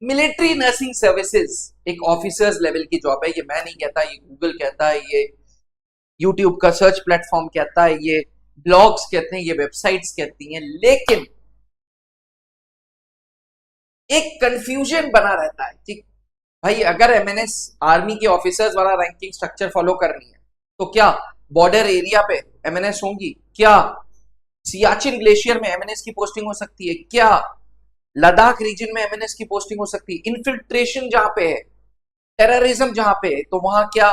Military nursing services एक officers level की job है। ये मैं नहीं कहता, ये गूगल कहता है, ये यूट्यूब का सर्च प्लेटफॉर्म कहता है, ये ब्लॉग्स कहते हैं, ये वेबसाइट्स कहती हैं। लेकिन एक कंफ्यूजन बना रहता है कि भाई अगर एमएनएस आर्मी के ऑफिसर्स वाला रैंकिंग स्ट्रक्चर फॉलो करनी है तो क्या बॉर्डर एरिया पे एमएनएस होंगी? क्या सियाचिन ग्लेशियर में एमएनएस की पोस्टिंग हो सकती है? क्या लद्दाख रीजन में एमएनएस की पोस्टिंग हो सकती है? इन्फिल्ट्रेशन जहां पे है, टेररिज्म जहां पे है, तो वहां क्या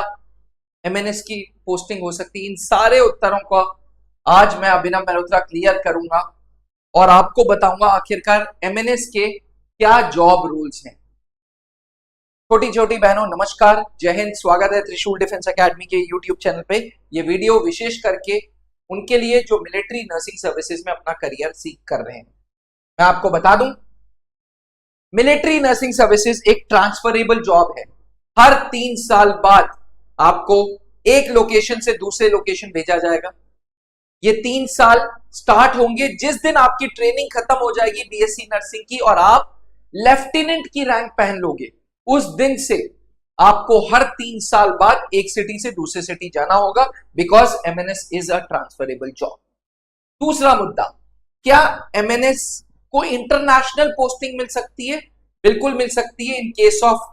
एमएनएस की पोस्टिंग हो सकती है? इन सारे उत्तरों को आज मैं अभिनव मल्होत्रा क्लियर करूंगा और आपको बताऊंगा आखिरकार एमएनएस के क्या जॉब रूल्स हैं। छोटी छोटी बहनों नमस्कार, जय हिंद, स्वागत है त्रिशूल डिफेंस एकेडमी के यूट्यूब चैनल पे। ये वीडियो विशेष करके उनके लिए जो मिलिट्री नर्सिंग सर्विसेज में अपना करियर सीख कर रहे हैं। मैं आपको बता दूं, मिलिट्री नर्सिंग सर्विसेज एक ट्रांसफरेबल जॉब है। हर 3 साल बाद आपको एक लोकेशन से दूसरे लोकेशन भेजा जाएगा। ये 3 साल स्टार्ट होंगे जिस दिन आपकी ट्रेनिंग खत्म हो जाएगी बीएससी नर्सिंग की और आप लेफ्टिनेंट की रैंक पहन लोगे। उस दिन से आपको हर 3 साल बाद एक सिटी से दूसरे सिटी जाना होगा, because MNS is a transferable job. दूसरा मुद्दा, क्या एमएनएस को इंटरनेशनल पोस्टिंग मिल सकती है? बिल्कुल मिल सकती है in case of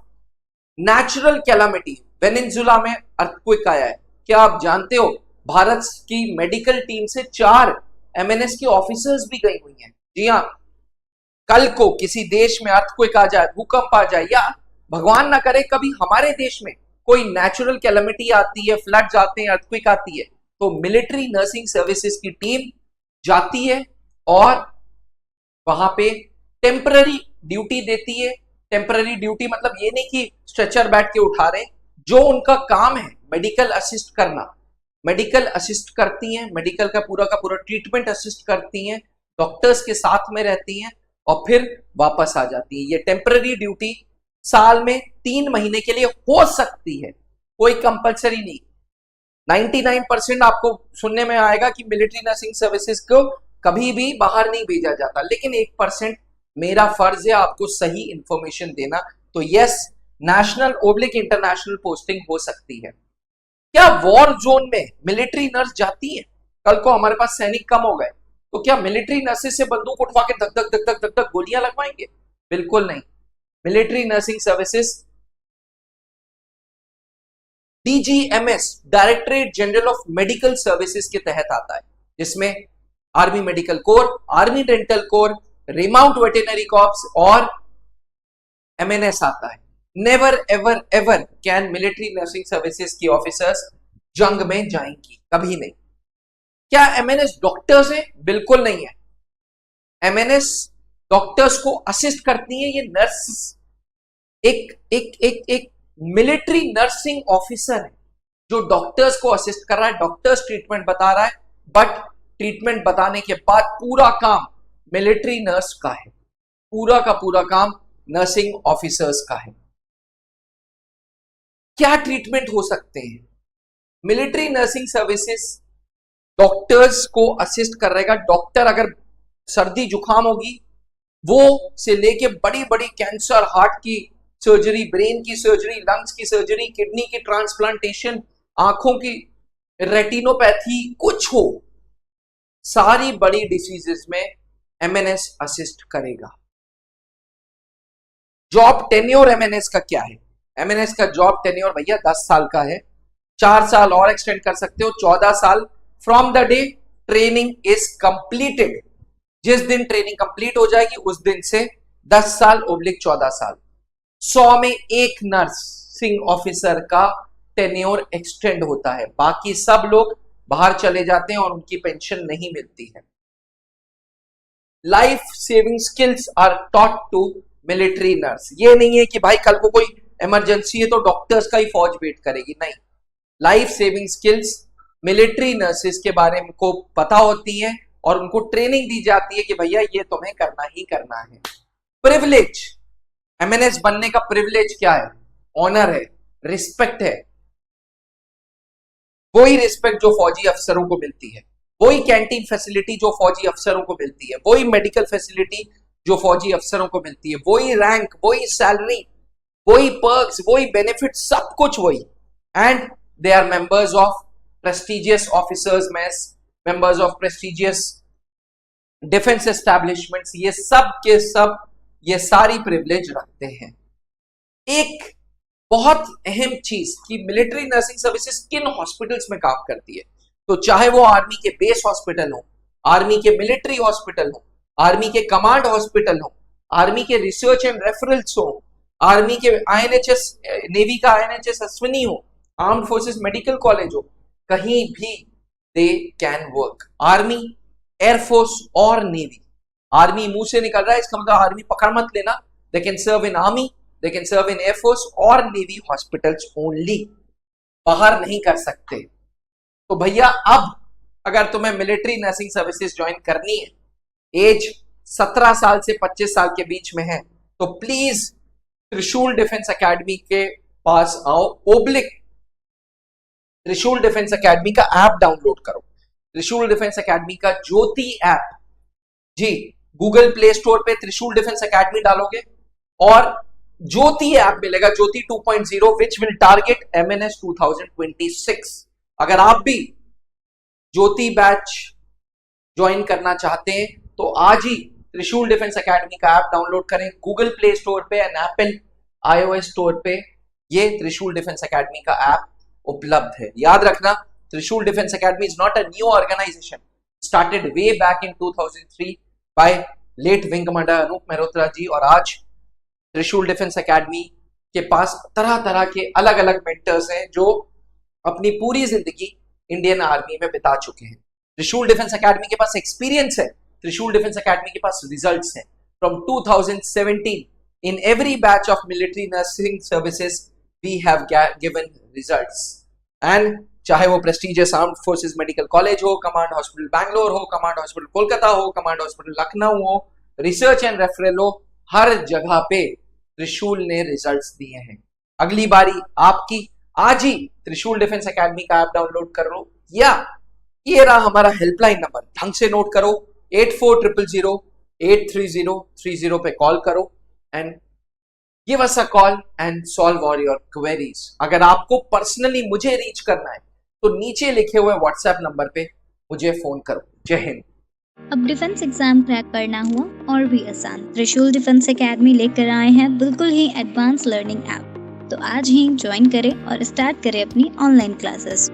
natural calamity. Venezuela में अर्थक्वेक आया है, क्या आप जानते हो भारत की मेडिकल टीम से 4 एमएनएस के ऑफिसर्स भी गई हुई हैं। जी हाँ, कल को किसी देश में अर्थक्वेक आ जाए, भूकंप आ जाए, या भगवान ना करे कभी हमारे देश में कोई नेचुरल कैलामिटी आती है, फ्लड्स आते हैं, अर्थक्वेक आती है, तो मिलिट्री नर्सिंग सर्विसेज की टीम जाती है और वहां पे टेम्पररी ड्यूटी देती है। टेम्पररी ड्यूटी मतलब ये नहीं कि स्ट्रेचर बैठ के उठा रहे, जो उनका काम है मेडिकल असिस्ट करना, मेडिकल असिस्ट करती हैं, मेडिकल का पूरा ट्रीटमेंट असिस्ट करती हैं, डॉक्टर्स के साथ में रहती हैं और फिर वापस आ जाती हैं। ये टेम्पररी ड्यूटी साल में 3 महीने के लिए हो सकती है, कोई कंपलसरी नहीं। 99% आपको सुनने में आएगा कि मिलिट्री नर्सिंग सर्विसेज को कभी भी बाहर नहीं भेजा जाता, लेकिन 1% मेरा फर्ज है आपको सही इंफॉर्मेशन देना। तो yes, national oblique international posting हो सकती है। क्या वॉर जोन में मिलिट्री नर्स जाती है? कल को हमारे पास सैनिक कम हो गए तो क्या मिलिट्री नर्सेज से बंदूक उठवा के धक धक धक धक धक धक गोलियां लगवाएंगे? बिल्कुल नहीं। Military nursing services DGMS, directorate general of medical services के तहत आता है, जिसमें army medical corps, army dental core, remount veterinary corps और एमएनएस आता है। Never ever ever can military nursing services की ऑफिसर्स जंग में जाएंगी, कभी नहीं। क्या एमएनएस डॉक्टर्स है? बिल्कुल नहीं है। एमएनएस डॉक्टर्स को असिस्ट करती है। ये नर्स एक मिलिट्री नर्सिंग ऑफिसर है जो डॉक्टर्स को असिस्ट कर रहा है। डॉक्टर्स ट्रीटमेंट बता रहा है, बट ट्रीटमेंट बताने के बाद पूरा काम मिलिट्री नर्स का है, पूरा का पूरा काम नर्सिंग ऑफिसर्स का है। क्या ट्रीटमेंट हो सकते हैं? मिलिट्री नर्सिंग सर्विसेज डॉक्टर्स को असिस्ट कर रहेगा। डॉक्टर अगर सर्दी जुकाम होगी वो से लेके बड़ी बड़ी कैंसर, हार्ट की सर्जरी, ब्रेन की सर्जरी, लंग्स की सर्जरी, किडनी की ट्रांसप्लांटेशन, आंखों की रेटिनोपैथी, कुछ हो, सारी बड़ी डिसीजेस में एमएनएस असिस्ट करेगा। जॉब टेन्योर एमएनएस का क्या है? एमएनएस का जॉब टेन्योर भैया 10 साल का है। 4 साल और एक्सटेंड कर सकते हो, 14 साल from the day training is completed. जिस दिन ट्रेनिंग कंप्लीट हो जाएगी उस दिन से 10 साल ओब्लिक 14 साल। 100 में एक नर्सिंग ऑफिसर का टेन्योर एक्सटेंड होता है, बाकी सब लोग बाहर चले जाते हैं और उनकी पेंशन नहीं मिलती है। Life saving skills are taught to military nurse. ये नहीं है कि भाई कल को कोई इमरजेंसी है तो डॉक्टर्स का ही फौज वेट करेगी, नहीं। Life saving skills military nurses के बारे में को पता होती है और उनको ट्रेनिंग दी जाती है कि भैया ये तुम्हें करना ही करना है। प्रिविलेज, एमएनएस बनने का प्रिविलेज क्या है? ऑनर है, रिस्पेक्ट है। वही रिस्पेक्ट जो फौजी अफसरों को मिलती है, वही कैंटीन फैसिलिटी जो फौजी अफसरों को मिलती है, वही मेडिकल फैसिलिटी जो फौजी अफसरों को मिलती है, वही रैंक, वही सैलरी, वही पर्क्स, वही बेनिफिट, सब कुछ वही। And they are members of prestigious officers mess, members of prestigious defence establishments, ये सब के सब ये सारी प्रिविलेज रखते हैं। एक बहुत अहम चीज कि मिलिट्री नर्सिंग सर्विसेज किन हॉस्पिटल्स में काम करती है, तो चाहे वो आर्मी के बेस हॉस्पिटल हो, आर्मी के मिलिट्री हॉस्पिटल हो, आर्मी के कमांड हॉस्पिटल हो, आर्मी के रिसर्च एंड रेफरल्स हो, आर्मी के आईएनएचएस, नेवी का आईएनएचएस अश्विनी हो, आर्म्ड फोर्सेस मेडिकल कॉलेज हो, कहीं भी they can work. Army, air force और नेवी, आर्मी मुंह से निकल रहा है इसका मतलब आर्मी पकड़ मत लेना, they can serve in army, they can serve in air force और नेवी हॉस्पिटल्स ओनली, बाहर नहीं कर सकते। तो भैया अब अगर तुम्हें मिलिट्री नर्सिंग सर्विसेज ज्वाइन करनी है, एज 17 साल से 25 साल के बीच में है, तो प्लीज त्रिशूल डिफेंस एकेडमी के पास आओ, ओब्लिक त्रिशूल डिफेंस एकेडमी का ऐप डाउनलोड करो, त्रिशूल डिफेंस एकेडमी का ज्योति ऐप, जी गूगल प्ले स्टोर पे त्रिशूल डिफेंस एकेडमी डालोगे और ज्योति ऐप मिलेगा, ज्योति 2.0 विच विल टारगेट MNS 2026। अगर आप भी ज्योति बैच ज्वाइन करना चाहते हैं तो आज ही त्रिशूल डिफेंस एकेडमी का ऐप डाउनलोड करें, गूगल प्ले स्टोर पे एंड एप्पल iOS स्टोर पे ये त्रिशूल डिफेंस एकेडमी का ऐप उपलब्ध है। याद रखना, Trishul defence academy is not a new organisation, started way back in 2003 by late wing commander Anup Mehrotra ji, और आज त्रिशूल डिफेंस एकेडमी के पास तरह तरह के अलग अलग मेंटर्स हैं जो अपनी पूरी जिंदगी इंडियन आर्मी में बिता चुके हैं। त्रिशूल डिफेंस एकेडमी के पास एक्सपीरियंस है, त्रिशूल डिफेंस एकेडमी के पास रिजल्ट्स हैं। From 2017 in every batch of military nursing services we have given results, and चाहे वो prestigious armed forces medical college हो, कमांड हॉस्पिटल बैंगलोर हो, कमांड हॉस्पिटल कोलकाता हो, कमांड हॉस्पिटल लखनऊ हो, रिसर्च एंड रेफरल हो, हर जगह पे त्रिशूल ने रिजल्ट्स दिए हैं। अगली बारी आपकी, आज ही त्रिशूल डिफेंस एकेडमी का ऐप डाउनलोड कर लो, या ये रहा हमारा हेल्पलाइन नंबर, ढंग से नोट करो, 8400 83030 पे कॉल करो and give us a call and solve all your queries. अगर आपको पर्सनली मुझे रीच करना है तो नीचे लिखे हुए व्हाट्सएप नंबर पे मुझे फोन करो। जय हिंद। अब डिफेंस एग्जाम क्रैक करना हुआ और भी आसान, त्रिशूल डिफेंस एकेडमी लेकर आए हैं बिल्कुल ही एडवांस लर्निंग ऐप। तो आज ही ज्वाइन करें और स्टार्ट करें अपनी ऑनलाइन क्लासेस।